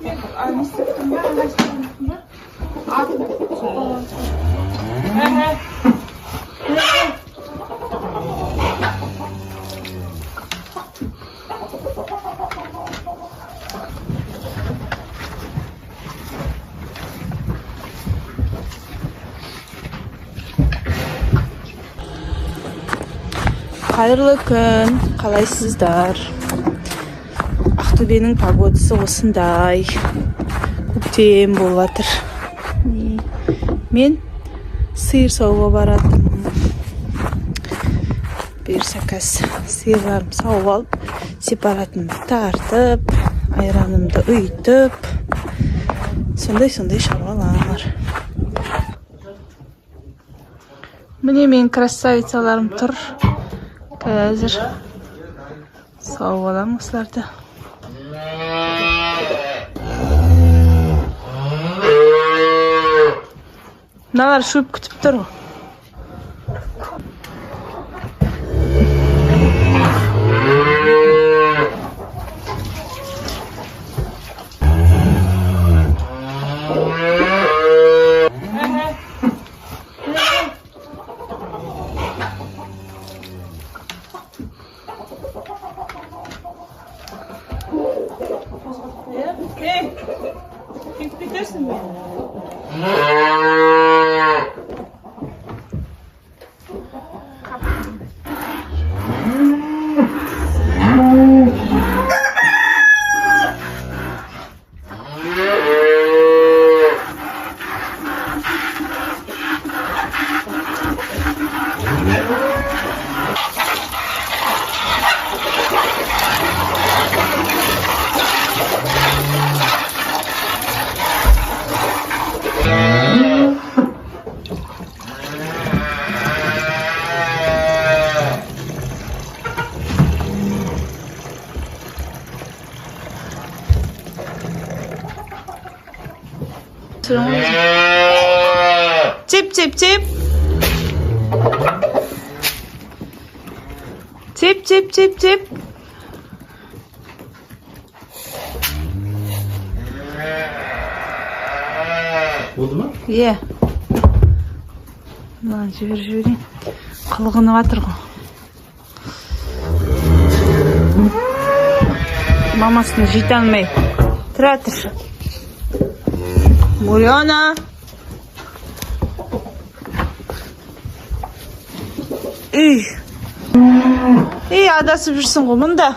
не істеттім ба, ана істеттім ба? Атып Қайырлы күн, қалайсыздар? Ақтөбенің погодасы осындай. Көктем болып жатыр. Мен сиыр сауға баратым. Бұйырса сиырларым сауып алып, сепаратымды тартып, айранымды ұйытып, сондай шаруалар. Міне мен красавицаларым тұр. Қазір сауып аламын осыларды. Мыналар шөп күтіп тұр ғой. Tip tip tip. Tip tip tip tip. Oldu mu? Ye. Lan жіберейін. Қылғынып жатыр ғой. Мамасына жете алмай. Тұра тұр. Мурена. Адасып жүрсің ғой мұнда.